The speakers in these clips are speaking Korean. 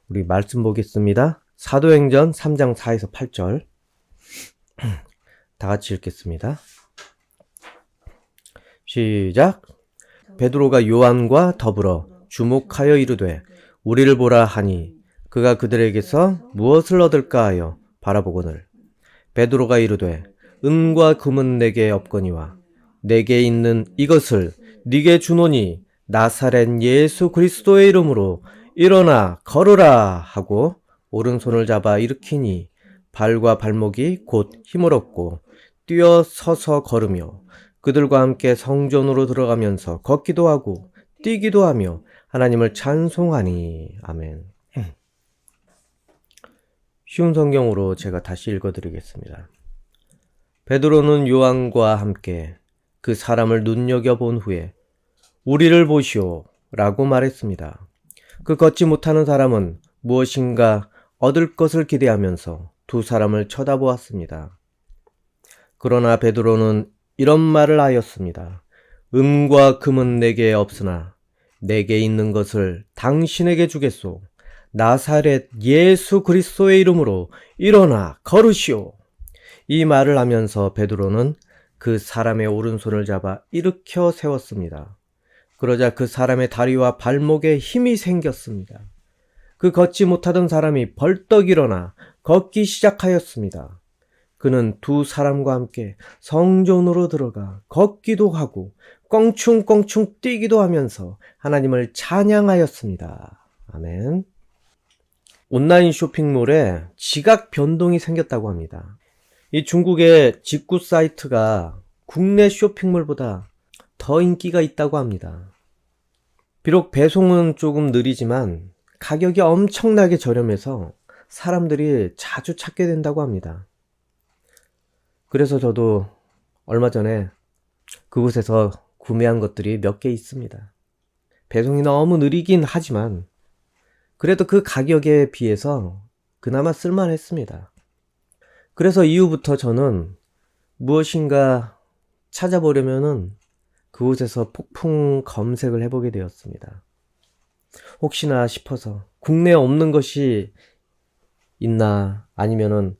우리 말씀 보겠습니다. 사도행전 3장 4에서 8절 다 같이 읽겠습니다. 시작. 베드로가 요한과 더불어 주목하여 이르되 우리를 보라 하니 그가 그들에게서 무엇을 얻을까 하여 바라보거늘 베드로가 이르되 은과 금은 내게 없거니와 내게 있는 이것을 네게 주노니 나사렛 예수 그리스도의 이름으로 일어나 걸으라 하고 오른손을 잡아 일으키니 발과 발목이 곧 힘을 얻고 뛰어 서서 걸으며 그들과 함께 성전으로 들어가면서 걷기도 하고 뛰기도 하며 하나님을 찬송하니. 아멘. 쉬운 성경으로 제가 다시 읽어드리겠습니다. 베드로는 요한과 함께 그 사람을 눈여겨본 후에 우리를 보시오 라고 말했습니다. 그 걷지 못하는 사람은 무엇인가 얻을 것을 기대하면서 두 사람을 쳐다보았습니다. 그러나 베드로는 이런 말을 하였습니다. 은과 금은 내게 없으나 내게 있는 것을 당신에게 주겠소. 나사렛 예수 그리스도의 이름으로 일어나 걸으시오. 이 말을 하면서 베드로는 그 사람의 오른손을 잡아 일으켜 세웠습니다. 그러자 그 사람의 다리와 발목에 힘이 생겼습니다. 그 걷지 못하던 사람이 벌떡 일어나 걷기 시작하였습니다. 그는 두 사람과 함께 성전으로 들어가 걷기도 하고 껑충껑충 뛰기도 하면서 하나님을 찬양하였습니다. 아멘. 온라인 쇼핑몰에 지각 변동이 생겼다고 합니다. 이 중국의 직구 사이트가 국내 쇼핑몰보다 더 인기가 있다고 합니다. 비록 배송은 조금 느리지만 가격이 엄청나게 저렴해서 사람들이 자주 찾게 된다고 합니다. 그래서 저도 얼마 전에 그곳에서 구매한 것들이 몇 개 있습니다. 배송이 너무 느리긴 하지만 그래도 그 가격에 비해서 그나마 쓸만했습니다. 그래서 이후부터 저는 무엇인가 찾아보려면은 그곳에서 폭풍 검색을 해보게 되었습니다. 혹시나 싶어서 국내에 없는 것이 있나 아니면은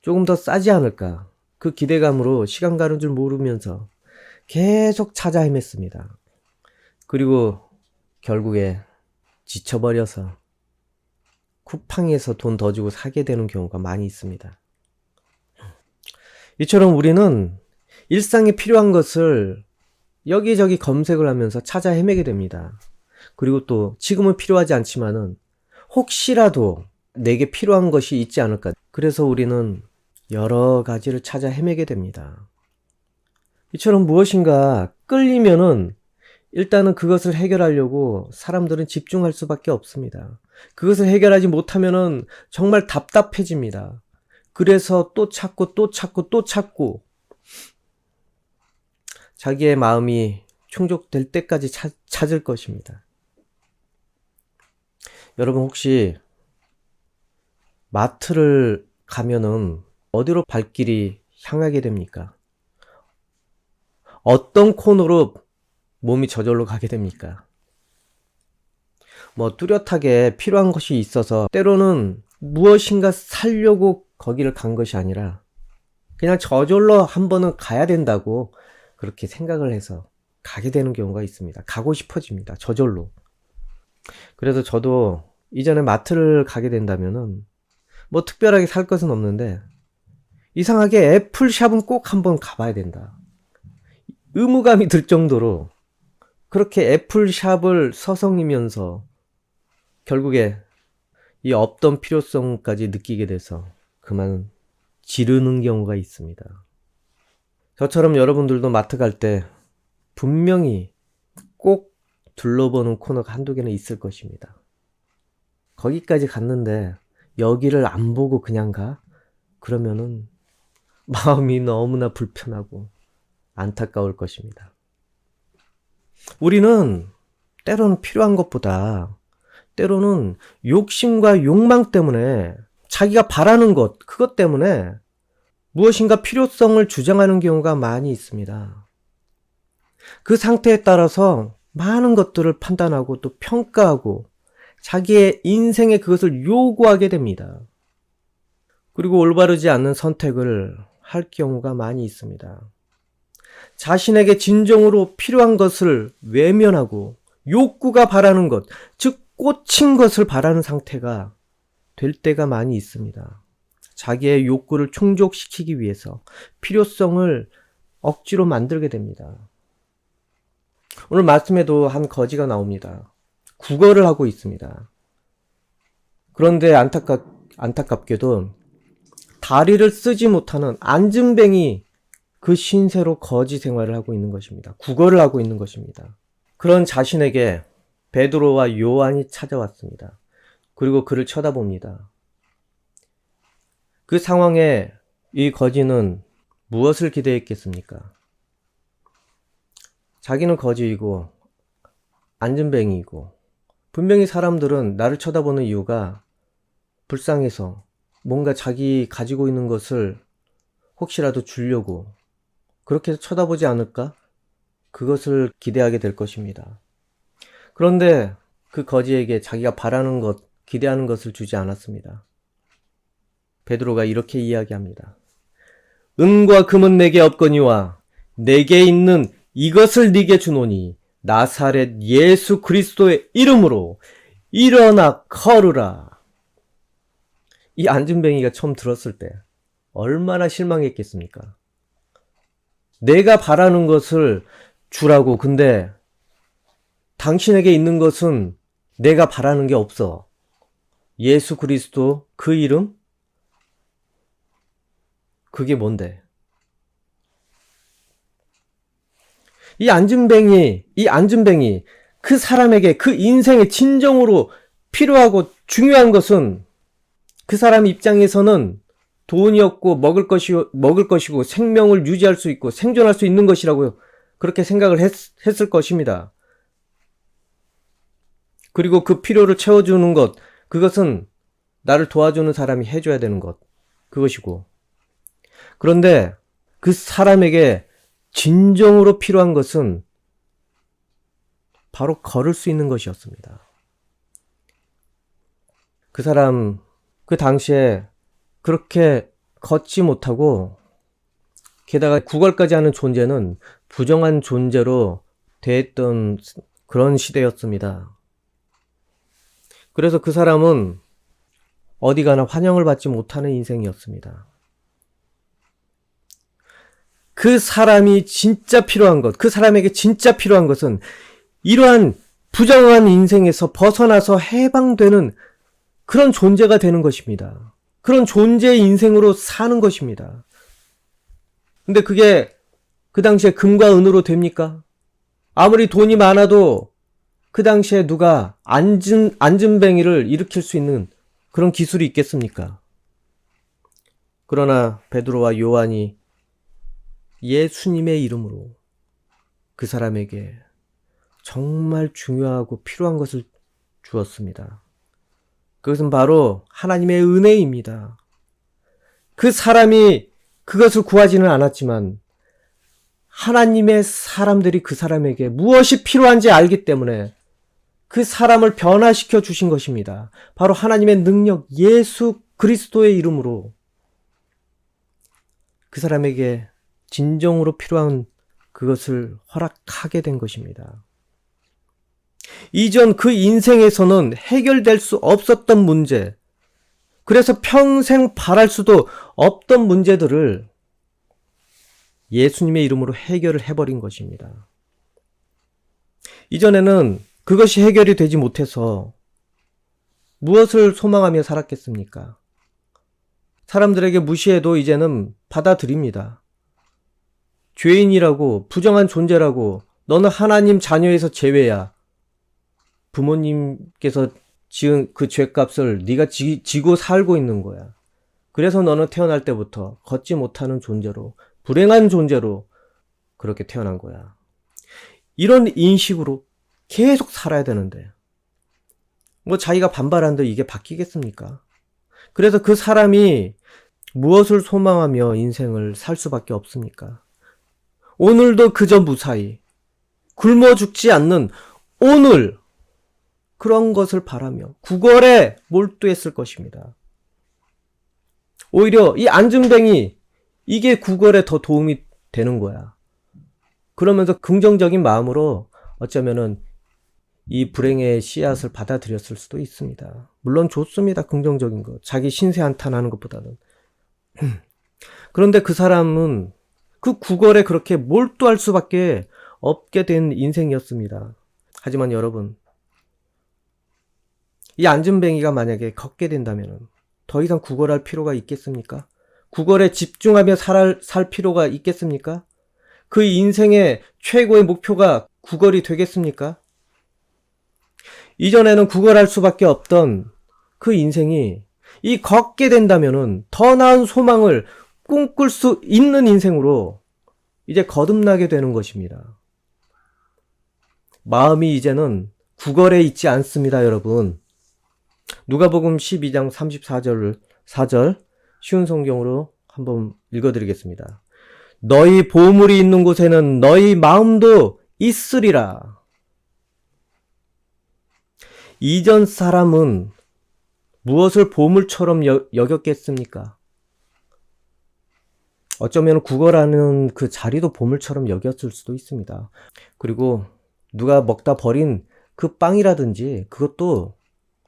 조금 더 싸지 않을까 그 기대감으로 시간 가는 줄 모르면서 계속 찾아 헤맸습니다. 그리고 결국에 지쳐버려서 쿠팡에서 돈 더 주고 사게 되는 경우가 많이 있습니다. 이처럼 우리는 일상에 필요한 것을 여기저기 검색을 하면서 찾아 헤매게 됩니다. 그리고 또 지금은 필요하지 않지만은 혹시라도 내게 필요한 것이 있지 않을까. 그래서 우리는 여러 가지를 찾아 헤매게 됩니다. 이처럼 무엇인가 끌리면은 일단은 그것을 해결하려고 사람들은 집중할 수밖에 없습니다. 그것을 해결하지 못하면은 정말 답답해집니다. 그래서 또 찾고 또 찾고 또 찾고 자기의 마음이 충족될 때까지 찾을 것입니다. 여러분 혹시 마트를 가면은 어디로 발길이 향하게 됩니까? 어떤 코너로 몸이 저절로 가게 됩니까? 뚜렷하게 필요한 것이 있어서 때로는 무엇인가 사려고 거기를 간 것이 아니라 그냥 저절로 한 번은 가야 된다고 그렇게 생각을 해서 가게 되는 경우가 있습니다. 가고 싶어집니다. 저절로. 그래서 저도 이전에 마트를 가게 된다면은 특별하게 살 것은 없는데 이상하게 애플샵은 꼭 한번 가봐야 된다. 의무감이 들 정도로 그렇게 애플샵을 서성이면서 결국에 이 없던 필요성까지 느끼게 돼서 그만 지르는 경우가 있습니다. 저처럼 여러분들도 마트 갈 때 분명히 꼭 둘러보는 코너가 한두 개는 있을 것입니다. 거기까지 갔는데 여기를 안 보고 그냥 가? 그러면은 마음이 너무나 불편하고 안타까울 것입니다. 우리는 때로는 필요한 것보다 때로는 욕심과 욕망 때문에 자기가 바라는 것, 그것 때문에 무엇인가 필요성을 주장하는 경우가 많이 있습니다. 그 상태에 따라서 많은 것들을 판단하고 또 평가하고 자기의 인생에 그것을 요구하게 됩니다. 그리고 올바르지 않는 선택을 할 경우가 많이 있습니다. 자신에게 진정으로 필요한 것을 외면하고 욕구가 바라는 것, 즉 꽂힌 것을 바라는 상태가 될 때가 많이 있습니다. 자기의 욕구를 충족시키기 위해서 필요성을 억지로 만들게 됩니다. 오늘 말씀에도 한 거지가 나옵니다. 구걸을 하고 있습니다. 그런데 안타깝게도 다리를 쓰지 못하는 안진뱅이 그 신세로 거지 생활을 하고 있는 것입니다. 구걸을 하고 있는 것입니다. 그런 자신에게 베드로와 요한이 찾아왔습니다. 그리고 그를 쳐다봅니다. 그 상황에 이 거지는 무엇을 기대했겠습니까? 자기는 거지이고 안진뱅이이고 분명히 사람들은 나를 쳐다보는 이유가 불쌍해서 뭔가 자기 가지고 있는 것을 혹시라도 주려고 그렇게 쳐다보지 않을까? 그것을 기대하게 될 것입니다. 그런데 그 거지에게 자기가 바라는 것, 기대하는 것을 주지 않았습니다. 베드로가 이렇게 이야기합니다. 은과 금은 내게 없거니와 내게 있는 이것을 네게 주노니 나사렛 예수 그리스도의 이름으로 일어나 걸으라. 이 안진뱅이가 처음 들었을 때 얼마나 실망했겠습니까? 내가 바라는 것을 주라고. 근데 당신에게 있는 것은 내가 바라는 게 없어. 예수 그리스도 그 이름? 그게 뭔데? 이 안진뱅이, 그 사람에게 그 인생의 진정으로 필요하고 중요한 것은 그 사람 입장에서는 돈이었고 먹을 것이고 생명을 유지할 수 있고 생존할 수 있는 것이라고 그렇게 생각을 했을 것입니다. 그리고 그 필요를 채워주는 것, 그것은 나를 도와주는 사람이 해줘야 되는 것, 그것이고. 그런데 그 사람에게 진정으로 필요한 것은 바로 걸을 수 있는 것이었습니다. 그 사람, 그 당시에 그렇게 걷지 못하고 게다가 구걸까지 하는 존재는 부정한 존재로 대했던 그런 시대였습니다. 그래서 그 사람은 어디 가나 환영을 받지 못하는 인생이었습니다. 그 사람이 진짜 필요한 것, 그 사람에게 진짜 필요한 것은 이러한 부정한 인생에서 벗어나서 해방되는 그런 존재가 되는 것입니다. 그런 존재의 인생으로 사는 것입니다. 근데 그게 그 당시에 금과 은으로 됩니까? 아무리 돈이 많아도 그 당시에 누가 안진뱅이를 일으킬 수 있는 그런 기술이 있겠습니까? 그러나 베드로와 요한이 예수님의 이름으로 그 사람에게 정말 중요하고 필요한 것을 주었습니다. 그것은 바로 하나님의 은혜입니다. 그 사람이 그것을 구하지는 않았지만 하나님의 사람들이 그 사람에게 무엇이 필요한지 알기 때문에 그 사람을 변화시켜 주신 것입니다. 바로 하나님의 능력 예수 그리스도의 이름으로 그 사람에게 진정으로 필요한 그것을 허락하게 된 것입니다. 이전 그 인생에서는 해결될 수 없었던 문제, 그래서 평생 바랄 수도 없던 문제들을 예수님의 이름으로 해결을 해버린 것입니다. 이전에는 그것이 해결이 되지 못해서 무엇을 소망하며 살았겠습니까? 사람들에게 무시해도 이제는 받아들입니다. 죄인이라고, 부정한 존재라고, 너는 하나님 자녀에서 제외야. 부모님께서 지은 그 죄값을 네가 지고 살고 있는 거야. 그래서 너는 태어날 때부터 걷지 못하는 존재로, 불행한 존재로 그렇게 태어난 거야. 이런 인식으로 계속 살아야 되는데 자기가 반발하는데 이게 바뀌겠습니까? 그래서 그 사람이 무엇을 소망하며 인생을 살 수밖에 없습니까? 오늘도 그저 무사히 굶어 죽지 않는 오늘, 그런 것을 바라며 구걸에 몰두했을 것입니다. 오히려 이 안진뱅이 이게 구걸에 더 도움이 되는 거야. 그러면서 긍정적인 마음으로 어쩌면은 이 불행의 씨앗을 받아들였을 수도 있습니다. 물론 좋습니다. 긍정적인 거. 자기 신세 한탄하는 것보다는. 그런데 그 사람은 그 구걸에 그렇게 몰두할 수밖에 없게 된 인생이었습니다. 하지만 여러분, 이 안진뱅이가 만약에 걷게 된다면 더 이상 구걸할 필요가 있겠습니까? 구걸에 집중하며 살 필요가 있겠습니까? 그 인생의 최고의 목표가 구걸이 되겠습니까? 이전에는 구걸할 수밖에 없던 그 인생이 이 걷게 된다면은 더 나은 소망을 꿈꿀 수 있는 인생으로 이제 거듭나게 되는 것입니다. 마음이 이제는 구걸에 있지 않습니다, 여러분. 누가복음 12장 34절 쉬운 성경으로 한번 읽어드리겠습니다. 너희 보물이 있는 곳에는 너희 마음도 있으리라. 이전 사람은 무엇을 보물처럼 여겼겠습니까? 어쩌면 구걸하는 그 자리도 보물처럼 여겼을 수도 있습니다. 그리고 누가 먹다 버린 그 빵이라든지 그것도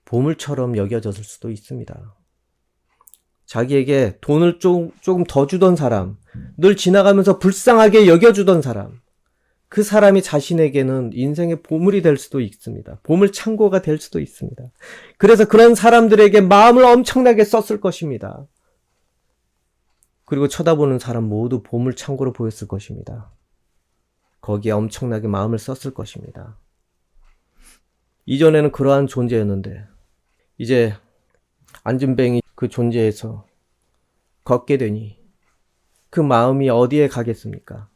보물처럼 여겨졌을 수도 있습니다. 자기에게 돈을 조금 더 주던 사람, 늘 지나가면서 불쌍하게 여겨주던 사람, 그 사람이 자신에게는 인생의 보물이 될 수도 있습니다. 보물 창고가 될 수도 있습니다. 그래서 그런 사람들에게 마음을 엄청나게 썼을 것입니다. 그리고 쳐다보는 사람 모두 보물 창고로 보였을 것입니다. 거기에 엄청나게 마음을 썼을 것입니다. 이전에는 그러한 존재였는데 이제 안진뱅이 그 존재에서 걷게 되니 그 마음이 어디에 가겠습니까?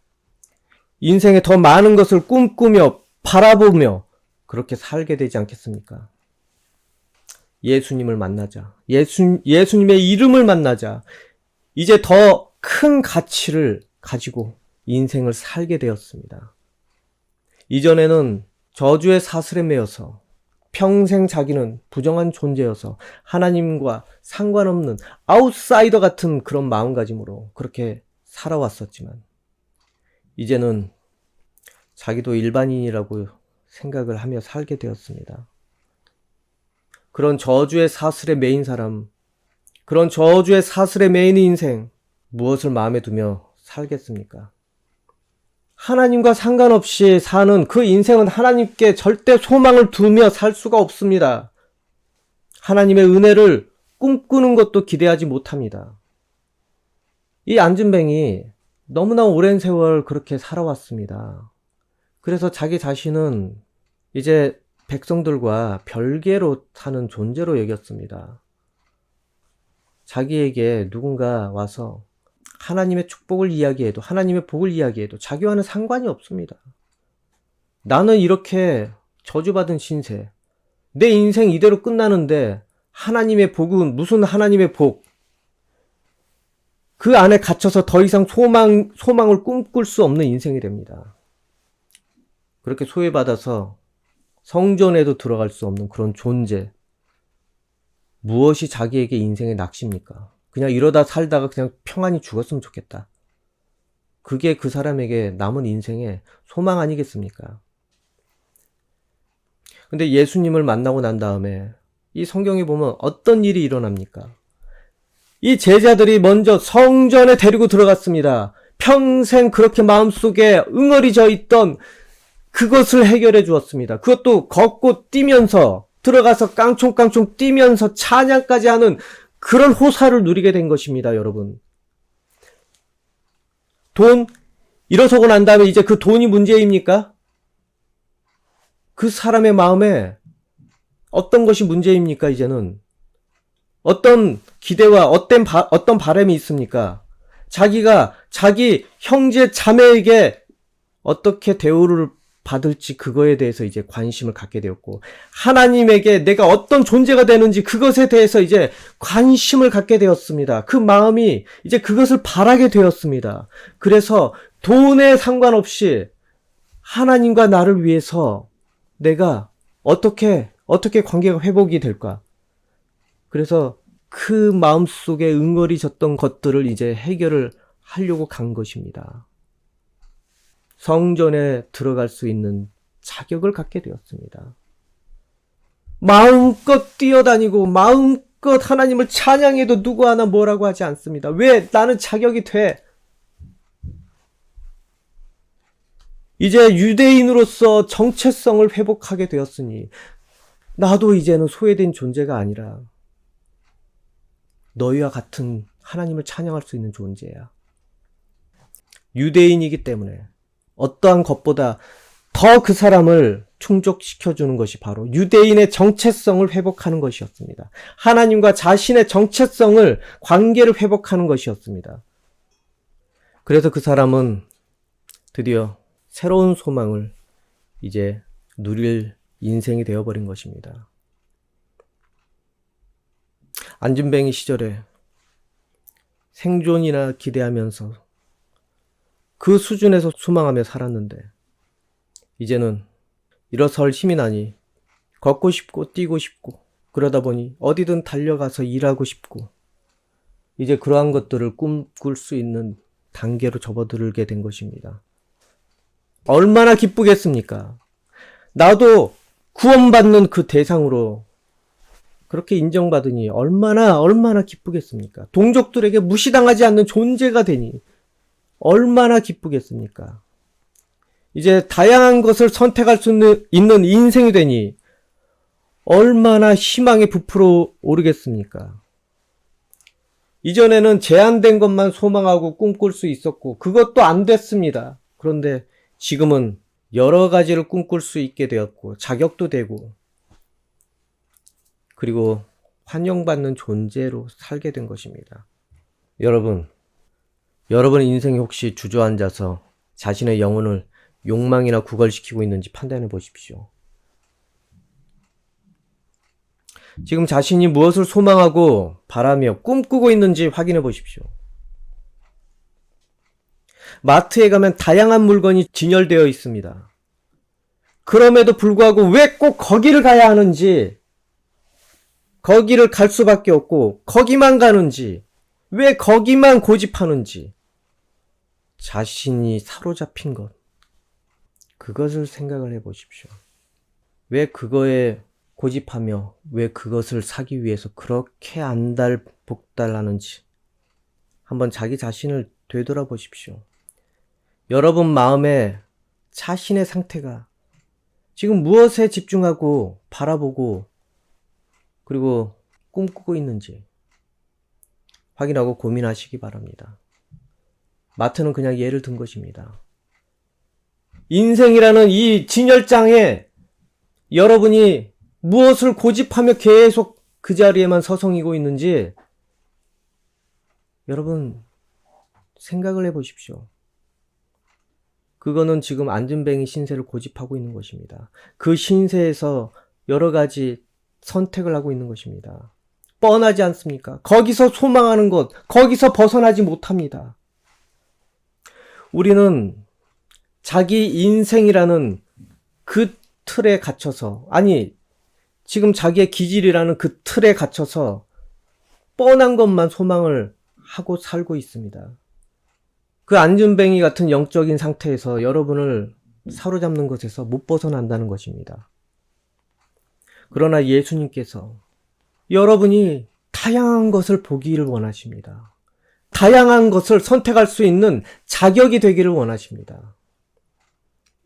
인생에 더 많은 것을 꿈꾸며 바라보며 그렇게 살게 되지 않겠습니까? 예수님을 만나자. 예수님의 이름을 만나자. 이제 더 큰 가치를 가지고 인생을 살게 되었습니다. 이전에는 저주의 사슬에 매여서 평생 자기는 부정한 존재여서 하나님과 상관없는 아웃사이더 같은 그런 마음가짐으로 그렇게 살아왔었지만 이제는 자기도 일반인이라고 생각을 하며 살게 되었습니다. 그런 저주의 사슬에 매인 사람, 그런 저주의 사슬에 매인 인생, 무엇을 마음에 두며 살겠습니까? 하나님과 상관없이 사는 그 인생은 하나님께 절대 소망을 두며 살 수가 없습니다. 하나님의 은혜를 꿈꾸는 것도 기대하지 못합니다. 이 안진뱅이 너무나 오랜 세월 그렇게 살아왔습니다. 그래서 자기 자신은 이제 백성들과 별개로 사는 존재로 여겼습니다. 자기에게 누군가 와서 하나님의 축복을 이야기해도 하나님의 복을 이야기해도 자기와는 상관이 없습니다. 나는 이렇게 저주받은 신세, 내 인생 이대로 끝나는데 하나님의 복은 무슨 하나님의 복? 그 안에 갇혀서 더 이상 소망을 꿈꿀 수 없는 인생이 됩니다. 그렇게 소외받아서 성전에도 들어갈 수 없는 그런 존재. 무엇이 자기에게 인생의 낚시입니까? 그냥 이러다 살다가 그냥 평안히 죽었으면 좋겠다. 그게 그 사람에게 남은 인생의 소망 아니겠습니까? 근데 예수님을 만나고 난 다음에 이 성경에 보면 어떤 일이 일어납니까? 이 제자들이 먼저 성전에 데리고 들어갔습니다. 평생 그렇게 마음속에 응어리져 있던 그것을 해결해 주었습니다. 그것도 걷고 뛰면서 들어가서 깡총깡총 뛰면서 찬양까지 하는 그런 호사를 누리게 된 것입니다, 여러분. 돈 일어서고 난 다음에 이제 그 돈이 문제입니까? 그 사람의 마음에 어떤 것이 문제입니까, 이제는? 어떤 기대와 어떤 바람이 있습니까? 자기가 자기 형제 자매에게 어떻게 대우를 받을지 그거에 대해서 이제 관심을 갖게 되었고, 하나님에게 내가 어떤 존재가 되는지 그것에 대해서 이제 관심을 갖게 되었습니다. 그 마음이 이제 그것을 바라게 되었습니다. 그래서 돈에 상관없이 하나님과 나를 위해서 내가 어떻게 어떻게 관계가 회복이 될까? 그래서 그 마음속에 응어리졌던 것들을 이제 해결을 하려고 간 것입니다. 성전에 들어갈 수 있는 자격을 갖게 되었습니다. 마음껏 뛰어다니고 마음껏 하나님을 찬양해도 누구 하나 뭐라고 하지 않습니다. 왜? 나는 자격이 돼. 이제 유대인으로서 정체성을 회복하게 되었으니 나도 이제는 소외된 존재가 아니라 너희와 같은 하나님을 찬양할 수 있는 존재야. 유대인이기 때문에 어떠한 것보다 더 그 사람을 충족시켜주는 것이 바로 유대인의 정체성을 회복하는 것이었습니다. 하나님과 자신의 정체성을, 관계를 회복하는 것이었습니다. 그래서 그 사람은 드디어 새로운 소망을 이제 누릴 인생이 되어버린 것입니다. 안진뱅이 시절에 생존이나 기대하면서 그 수준에서 소망하며 살았는데 이제는 일어설 힘이 나니 걷고 싶고 뛰고 싶고 그러다 보니 어디든 달려가서 일하고 싶고 이제 그러한 것들을 꿈꿀 수 있는 단계로 접어들게 된 것입니다. 얼마나 기쁘겠습니까? 나도 구원받는 그 대상으로 그렇게 인정받으니 얼마나 기쁘겠습니까? 동족들에게 무시당하지 않는 존재가 되니 얼마나 기쁘겠습니까? 이제 다양한 것을 선택할 수 있는 인생이 되니 얼마나 희망에 부풀어 오르겠습니까? 이전에는 제한된 것만 소망하고 꿈꿀 수 있었고 그것도 안 됐습니다. 그런데 지금은 여러 가지를 꿈꿀 수 있게 되었고 자격도 되고 그리고 환영받는 존재로 살게 된 것입니다. 여러분 인생이 혹시 주저앉아서 자신의 영혼을 욕망이나 구걸시키고 있는지 판단해 보십시오. 지금 자신이 무엇을 소망하고 바라며 꿈꾸고 있는지 확인해 보십시오. 마트에 가면 다양한 물건이 진열되어 있습니다. 그럼에도 불구하고 왜 꼭 거기를 가야 하는지, 거기를 갈 수밖에 없고 거기만 가는지, 왜 거기만 고집하는지, 자신이 사로잡힌 것, 그것을 생각을 해보십시오. 왜 그거에 고집하며 왜 그것을 사기 위해서 그렇게 안달복달하는지 한번 자기 자신을 되돌아보십시오. 여러분 마음에 자신의 상태가 지금 무엇에 집중하고 바라보고 그리고 꿈꾸고 있는지 확인하고 고민하시기 바랍니다. 마트는 그냥 예를 든 것입니다. 인생이라는 이 진열장에 여러분이 무엇을 고집하며 계속 그 자리에만 서성이고 있는지 여러분 생각을 해보십시오. 그거는 지금 안진뱅이 신세를 고집하고 있는 것입니다. 그 신세에서 여러 가지 선택을 하고 있는 것입니다. 뻔하지 않습니까? 거기서 소망하는 것, 거기서 벗어나지 못합니다. 우리는 자기 인생이라는 그 틀에 갇혀서, 아니 지금 자기의 기질이라는 그 틀에 갇혀서 뻔한 것만 소망을 하고 살고 있습니다. 그 안진뱅이 같은 영적인 상태에서 여러분을 사로잡는 것에서 못 벗어난다는 것입니다. 그러나 예수님께서 여러분이 다양한 것을 보기를 원하십니다. 다양한 것을 선택할 수 있는 자격이 되기를 원하십니다.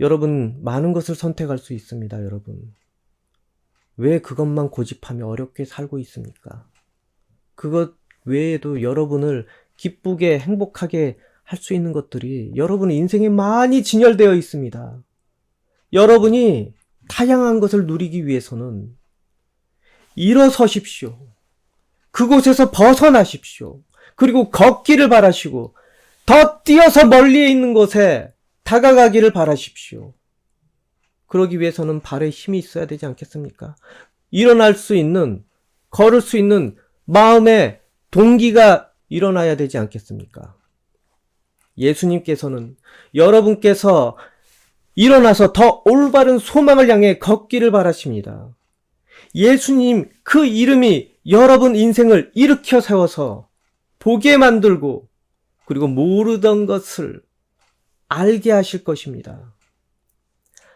여러분 많은 것을 선택할 수 있습니다. 여러분 왜 그것만 고집하며 어렵게 살고 있습니까? 그것 외에도 여러분을 기쁘게 행복하게 할 수 있는 것들이 여러분의 인생에 많이 진열되어 있습니다. 여러분이 다양한 것을 누리기 위해서는 일어서십시오. 그곳에서 벗어나십시오. 그리고 걷기를 바라시고 더 뛰어서 멀리에 있는 곳에 다가가기를 바라십시오. 그러기 위해서는 발에 힘이 있어야 되지 않겠습니까? 일어날 수 있는, 걸을 수 있는 마음의 동기가 일어나야 되지 않겠습니까? 예수님께서는 여러분께서 일어나서 더 올바른 소망을 향해 걷기를 바라십니다. 예수님 그 이름이 여러분 인생을 일으켜 세워서 보게 만들고 그리고 모르던 것을 알게 하실 것입니다.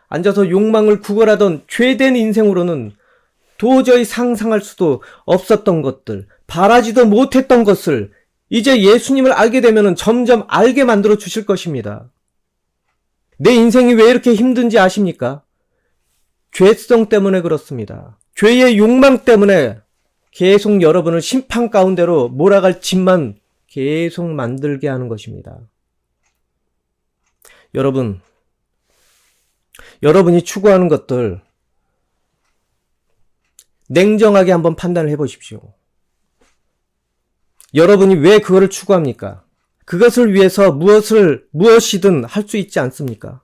앉아서 욕망을 구걸하던 죄된 인생으로는 도저히 상상할 수도 없었던 것들, 바라지도 못했던 것을 이제 예수님을 알게 되면 점점 알게 만들어 주실 것입니다. 내 인생이 왜 이렇게 힘든지 아십니까? 죄성 때문에 그렇습니다. 죄의 욕망 때문에 계속 여러분을 심판 가운데로 몰아갈 짓만 계속 만들게 하는 것입니다. 여러분이 추구하는 것들 냉정하게 한번 판단을 해보십시오. 여러분이 왜 그거를 추구합니까? 그것을 위해서 무엇이든 할 수 있지 않습니까?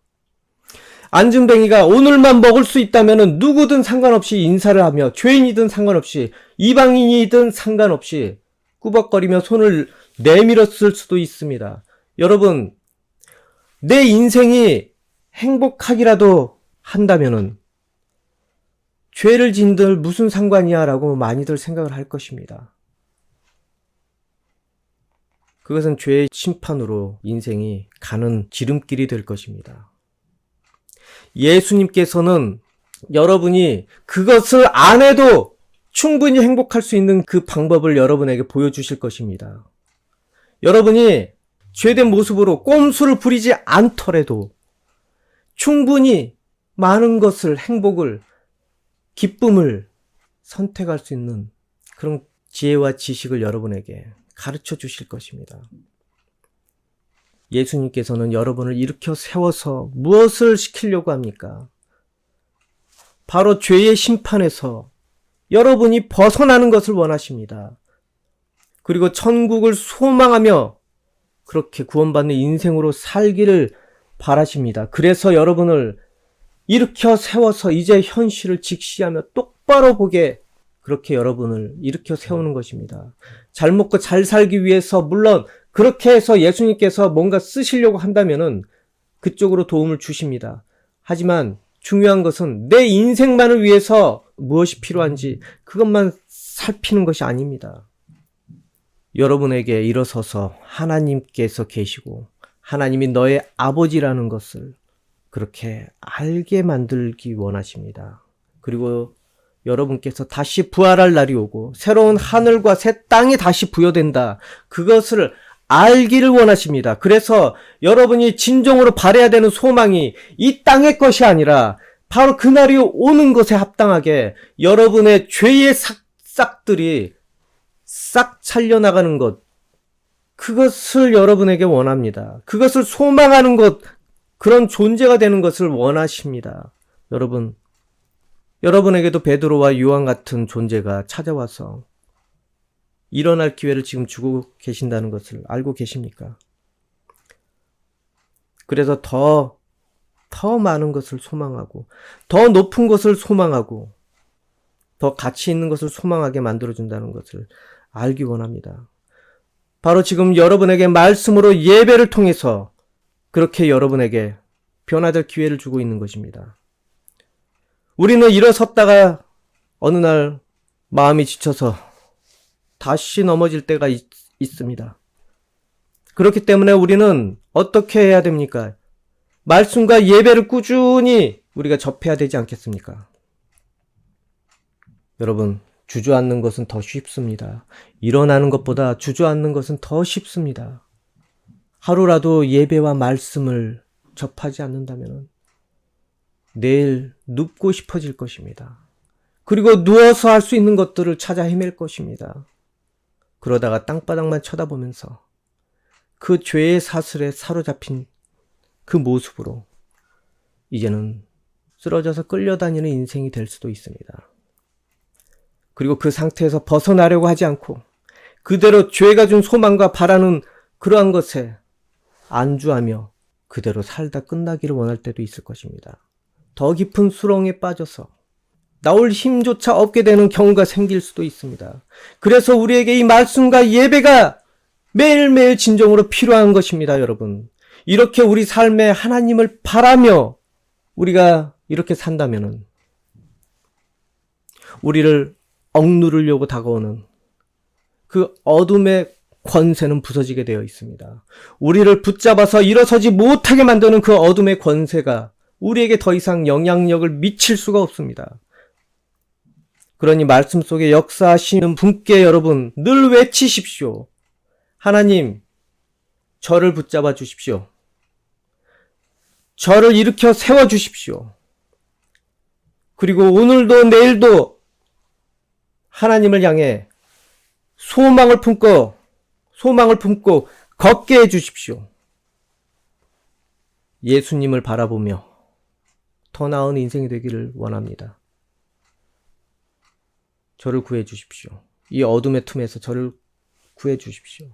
안진뱅이가 오늘만 먹을 수 있다면 누구든 상관없이 인사를 하며 죄인이든 상관없이 이방인이든 상관없이 꾸벅거리며 손을 내밀었을 수도 있습니다. 여러분, 내 인생이 행복하기라도 한다면은 죄를 진들 무슨 상관이야 라고 많이들 생각을 할 것입니다. 그것은 죄의 심판으로 인생이 가는 지름길이 될 것입니다. 예수님께서는 여러분이 그것을 안 해도 충분히 행복할 수 있는 그 방법을 여러분에게 보여주실 것입니다. 여러분이 죄된 모습으로 꼼수를 부리지 않더라도 충분히 많은 것을, 행복을, 기쁨을 선택할 수 있는 그런 지혜와 지식을 여러분에게 가르쳐 주실 것입니다. 예수님께서는 여러분을 일으켜 세워서 무엇을 시키려고 합니까? 바로 죄의 심판에서 여러분이 벗어나는 것을 원하십니다. 그리고 천국을 소망하며 그렇게 구원받는 인생으로 살기를 바라십니다. 그래서 여러분을 일으켜 세워서 이제 현실을 직시하며 똑바로 보게 그렇게 여러분을 일으켜 세우는 것입니다. 잘 먹고 잘 살기 위해서 물론 그렇게 해서 예수님께서 뭔가 쓰시려고 한다면은 그쪽으로 도움을 주십니다. 하지만 중요한 것은 내 인생만을 위해서 무엇이 필요한지 그것만 살피는 것이 아닙니다. 여러분에게 일어서서 하나님께서 계시고 하나님이 너의 아버지라는 것을 그렇게 알게 만들기 원하십니다. 그리고 여러분께서 다시 부활할 날이 오고 새로운 하늘과 새 땅이 다시 부여된다. 그것을 알기를 원하십니다. 그래서 여러분이 진정으로 바라야 되는 소망이 이 땅의 것이 아니라 바로 그날이 오는 것에 합당하게 여러분의 죄의 싹들이 싹 살려나가는 것, 그것을 여러분에게 원합니다. 그것을 소망하는 것, 그런 존재가 되는 것을 원하십니다. 여러분에게도 베드로와 요한 같은 존재가 찾아와서 일어날 기회를 지금 주고 계신다는 것을 알고 계십니까? 그래서 더 많은 것을 소망하고 더 높은 것을 소망하고 더 가치 있는 것을 소망하게 만들어준다는 것을 알기 원합니다. 바로 지금 여러분에게 말씀으로 예배를 통해서 그렇게 여러분에게 변화될 기회를 주고 있는 것입니다. 우리는 일어섰다가 어느 날 마음이 지쳐서 다시 넘어질 때가 있습니다. 그렇기 때문에 우리는 어떻게 해야 됩니까? 말씀과 예배를 꾸준히 우리가 접해야 되지 않겠습니까? 여러분, 주저앉는 것은 더 쉽습니다. 일어나는 것보다 주저앉는 것은 더 쉽습니다. 하루라도 예배와 말씀을 접하지 않는다면 내일 눕고 싶어질 것입니다. 그리고 누워서 할 수 있는 것들을 찾아 헤맬 것입니다. 그러다가 땅바닥만 쳐다보면서 그 죄의 사슬에 사로잡힌 그 모습으로 이제는 쓰러져서 끌려다니는 인생이 될 수도 있습니다. 그리고 그 상태에서 벗어나려고 하지 않고 그대로 죄가 준 소망과 바라는 그러한 것에 안주하며 그대로 살다 끝나기를 원할 때도 있을 것입니다. 더 깊은 수렁에 빠져서 나올 힘조차 없게 되는 경우가 생길 수도 있습니다. 그래서 우리에게 이 말씀과 예배가 매일매일 진정으로 필요한 것입니다, 여러분. 이렇게 우리 삶에 하나님을 바라며 우리가 이렇게 산다면은 우리를 억누르려고 다가오는 그 어둠의 권세는 부서지게 되어 있습니다. 우리를 붙잡아서 일어서지 못하게 만드는 그 어둠의 권세가 우리에게 더 이상 영향력을 미칠 수가 없습니다. 그러니 말씀 속에 역사하시는 분께 여러분 늘 외치십시오. 하나님, 저를 붙잡아 주십시오. 저를 일으켜 세워 주십시오. 그리고 오늘도 내일도 하나님을 향해 소망을 품고 걷게 해 주십시오. 예수님을 바라보며 더 나은 인생이 되기를 원합니다. 저를 구해 주십시오. 이 어둠의 틈에서 저를 구해 주십시오.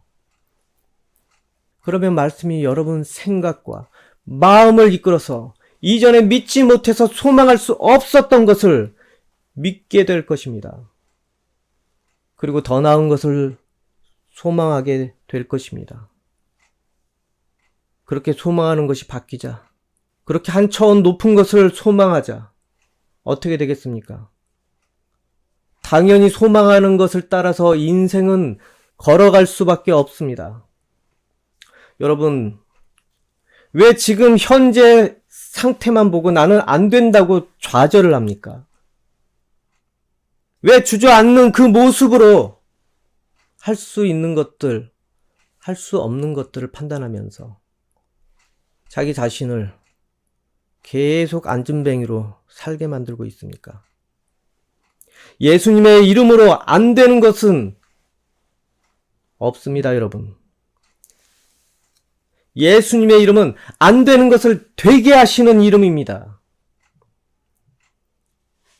그러면 말씀이 여러분 생각과 마음을 이끌어서 이전에 믿지 못해서 소망할 수 없었던 것을 믿게 될 것입니다. 그리고 더 나은 것을 소망하게 될 것입니다. 그렇게 소망하는 것이 바뀌자. 그렇게 한 차원 높은 것을 소망하자. 어떻게 되겠습니까? 당연히 소망하는 것을 따라서 인생은 걸어갈 수밖에 없습니다. 여러분, 왜 지금 현재 상태만 보고 나는 안 된다고 좌절을 합니까? 왜 주저앉는 그 모습으로 할 수 있는 것들, 할 수 없는 것들을 판단하면서 자기 자신을 계속 앉은뱅이로 살게 만들고 있습니까? 예수님의 이름으로 안 되는 것은 없습니다, 여러분. 예수님의 이름은 안 되는 것을 되게 하시는 이름입니다.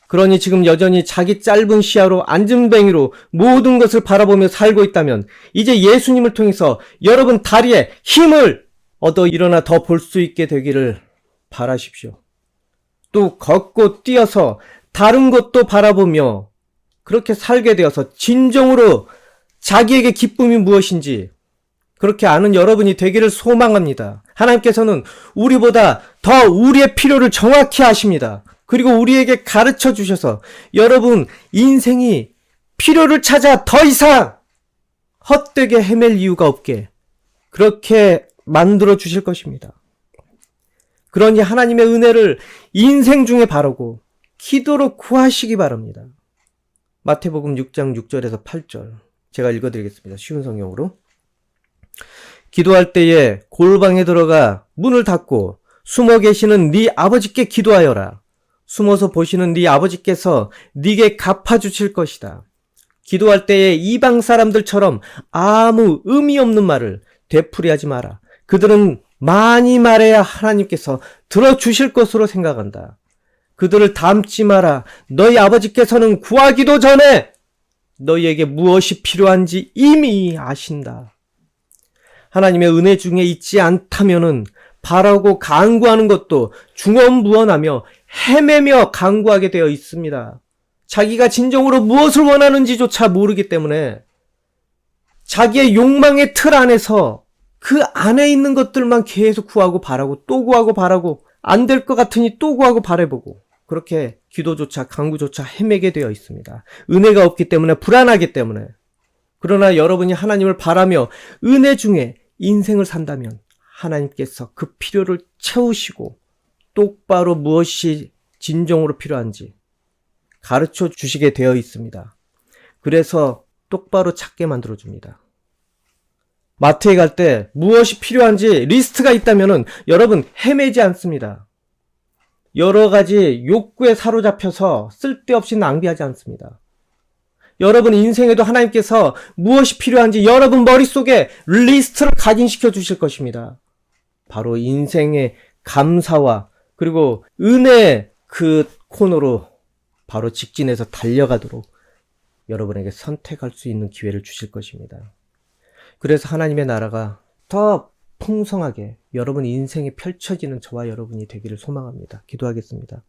그러니 지금 여전히 자기 짧은 시야로 앉은뱅이로 모든 것을 바라보며 살고 있다면 이제 예수님을 통해서 여러분 다리에 힘을 얻어 일어나 더 볼 수 있게 되기를 바라십시오. 또 걷고 뛰어서 다른 것도 바라보며 그렇게 살게 되어서 진정으로 자기에게 기쁨이 무엇인지 그렇게 아는 여러분이 되기를 소망합니다. 하나님께서는 우리보다 더 우리의 필요를 정확히 아십니다. 그리고 우리에게 가르쳐 주셔서 여러분 인생이 필요를 찾아 더 이상 헛되게 헤맬 이유가 없게 그렇게 만들어 주실 것입니다. 그러니 하나님의 은혜를 인생 중에 바라고 기도로 구하시기 바랍니다. 마태복음 6장 6절에서 8절 제가 읽어드리겠습니다. 쉬운 성경으로. 기도할 때에 골방에 들어가 문을 닫고 숨어 계시는 네 아버지께 기도하여라. 숨어서 보시는 네 아버지께서 네게 갚아주실 것이다. 기도할 때에 이방 사람들처럼 아무 의미 없는 말을 되풀이하지 마라. 그들은 많이 말해야 하나님께서 들어주실 것으로 생각한다. 그들을 닮지 마라. 너희 아버지께서는 구하기도 전에 너희에게 무엇이 필요한지 이미 아신다. 하나님의 은혜 중에 있지 않다면은 바라고 간구하는 것도 중언부언하며 헤매며 간구하게 되어 있습니다. 자기가 진정으로 무엇을 원하는지조차 모르기 때문에 자기의 욕망의 틀 안에서 그 안에 있는 것들만 계속 구하고 바라고 또 구하고 바라고 안 될 것 같으니 또 구하고 바라보고 그렇게 기도조차 간구조차 헤매게 되어 있습니다. 은혜가 없기 때문에 불안하기 때문에. 그러나 여러분이 하나님을 바라며 은혜 중에 인생을 산다면 하나님께서 그 필요를 채우시고 똑바로 무엇이 진정으로 필요한지 가르쳐 주시게 되어 있습니다. 그래서 똑바로 찾게 만들어줍니다. 마트에 갈 때 무엇이 필요한지 리스트가 있다면 여러분 헤매지 않습니다. 여러 가지 욕구에 사로잡혀서 쓸데없이 낭비하지 않습니다. 여러분 인생에도 하나님께서 무엇이 필요한지 여러분 머릿속에 리스트를 각인시켜 주실 것입니다. 바로 인생의 감사와 그리고 은혜의 그 코너로 바로 직진해서 달려가도록 여러분에게 선택할 수 있는 기회를 주실 것입니다. 그래서 하나님의 나라가 더 풍성하게 여러분 인생에 펼쳐지는 저와 여러분이 되기를 소망합니다. 기도하겠습니다.